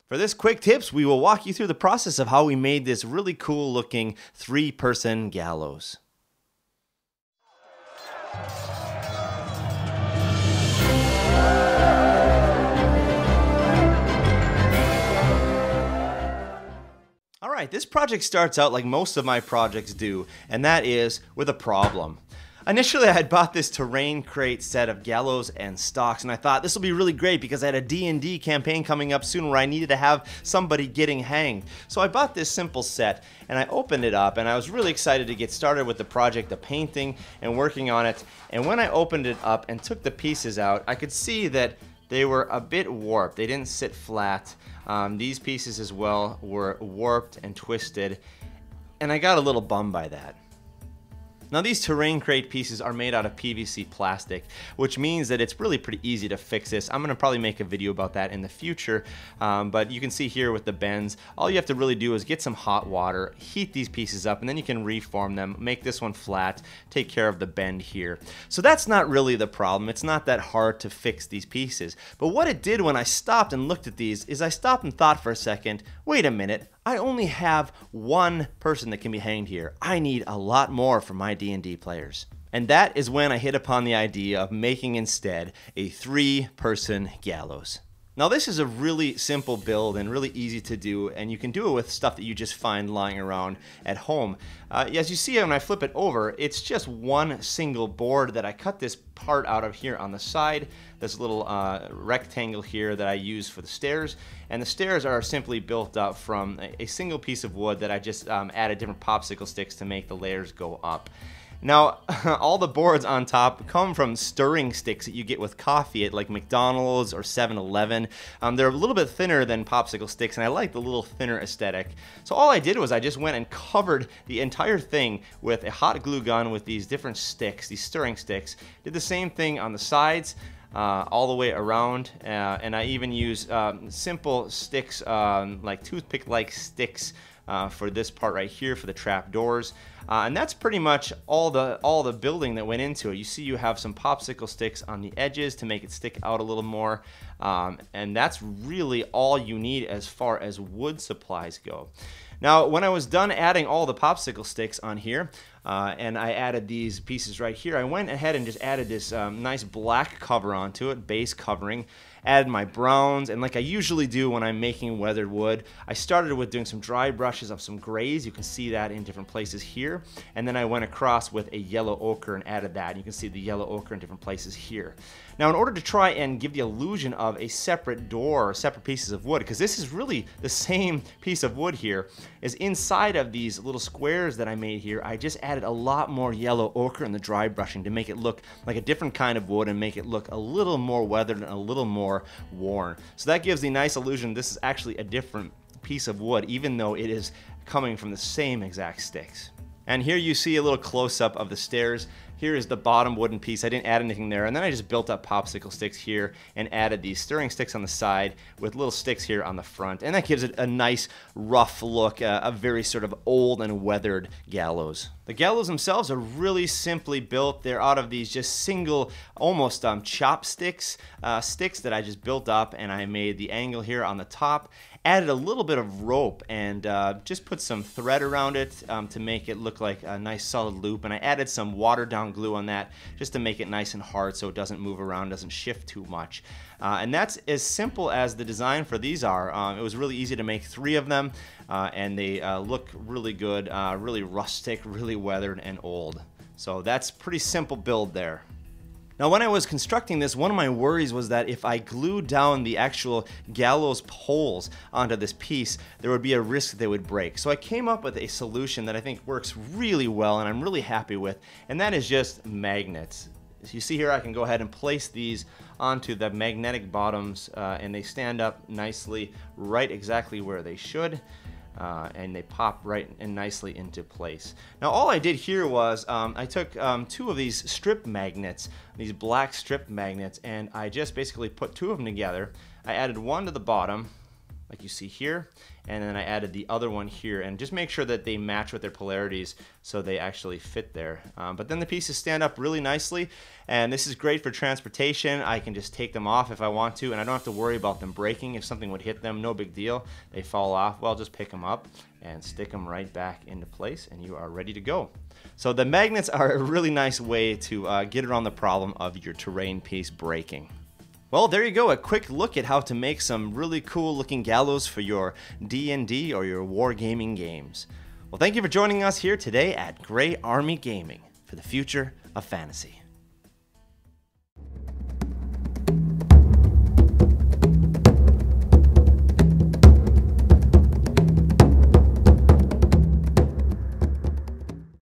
For this quick tips, we will walk you through the process of how we made this really cool looking 3-person gallows. Alright, this project starts out like most of my projects do, and that is with a problem. Initially, I had bought this terrain crate set of gallows and stocks, and I thought this will be really great because I had a D&D campaign coming up soon where I needed to have somebody getting hanged. So I bought this simple set, and I opened it up, and I was really excited to get started with the project of painting and working on it. And when I opened it up and took the pieces out, I could see that they were a bit warped. They didn't sit flat. These pieces as well were warped and twisted, and I got a little bummed by that. Now these terrain crate pieces are made out of PVC plastic, which means that it's really pretty easy to fix this. I'm going to probably make a video about that in the future, but you can see here with the bends, all you have to really do is get some hot water, heat these pieces up, and then you can reform them, make this one flat, take care of the bend here. So that's not really the problem. It's not that hard to fix these pieces. But what it did when I stopped and looked at these is I stopped and thought for a second, wait a minute, I only have one person that can be hanged here. I need a lot more for my D&D players. And that is when I hit upon the idea of making instead a 3-person gallows. Now this is a really simple build and really easy to do, and you can do it with stuff that you just find lying around at home. As you see when I flip it over, it's just one single board that I cut this part out of here on the side, this little rectangle here that I use for the stairs, and the stairs are simply built up from a single piece of wood that I just added different popsicle sticks to make the layers go up. Now, all the boards on top come from stirring sticks that you get with coffee at like McDonald's or 7-Eleven. They're a little bit thinner than popsicle sticks, and I like the little thinner aesthetic. So all I did was I just went and covered the entire thing with a hot glue gun with these different sticks, these stirring sticks. Did the same thing on the sides. All the way around, and I even use simple sticks, like toothpick-like sticks for this part right here for the trap doors, and that's pretty much all the building that went into it. You see, you have some popsicle sticks on the edges to make it stick out a little more, and that's really all you need as far as wood supplies go. Now, when I was done adding all the popsicle sticks on here, and I added these pieces right here, I went ahead and just added this nice black cover onto it, base covering, added my browns, and like I usually do when I'm making weathered wood, I started with doing some dry brushes of some grays. You can see that in different places here, and then I went across with a yellow ochre and added that, and you can see the yellow ochre in different places here. Now, in order to try and give the illusion of a separate door or separate pieces of wood, because this is really the same piece of wood here, is inside of these little squares that I made here, I just added a lot more yellow ochre in the dry brushing to make it look like a different kind of wood and make it look a little more weathered and a little more worn. So that gives the nice illusion this is actually a different piece of wood, even though it is coming from the same exact sticks. And here you see a little close-up of the stairs. Here is the bottom wooden piece. I didn't add anything there, and then I just built up popsicle sticks here and added these stirring sticks on the side with little sticks here on the front, and that gives it a nice rough look, a very sort of old and weathered gallows. The gallows themselves are really simply built. They're out of these just single, almost chopsticks, sticks that I just built up, and I made the angle here on the top, added a little bit of rope, and just put some thread around it to make it look like a nice solid loop, and I added some watered down glue on that just to make it nice and hard so it doesn't move around, doesn't shift too much. And that's as simple as the design for these are. It was really easy to make 3 of them, and they look really good, really rustic, really weathered and old. So that's pretty simple build there. Now, when I was constructing this, one of my worries was that if I glued down the actual gallows poles onto this piece, there would be a risk that they would break. So I came up with a solution that I think works really well and I'm really happy with, and that is just magnets. As you see here, I can go ahead and place these onto the magnetic bottoms, and they stand up nicely, right exactly where they should. And they pop right and nicely into place. Now all I did here was I took 2 of these strip magnets, these black strip magnets, and I just basically put 2 of them together. I added one to the bottom like you see here, and then I added the other one here, and just make sure that they match with their polarities so they actually fit there. But then the pieces stand up really nicely, and this is great for transportation. I can just take them off if I want to, and I don't have to worry about them breaking. If something would hit them, no big deal. They fall off, well, just pick them up and stick them right back into place, and you are ready to go. So the magnets are a really nice way to get around the problem of your terrain piece breaking. Well, there you go, a quick look at how to make some really cool looking gallows for your D&D or your wargaming games. Well, thank you for joining us here today at Grey Army Gaming for the future of fantasy.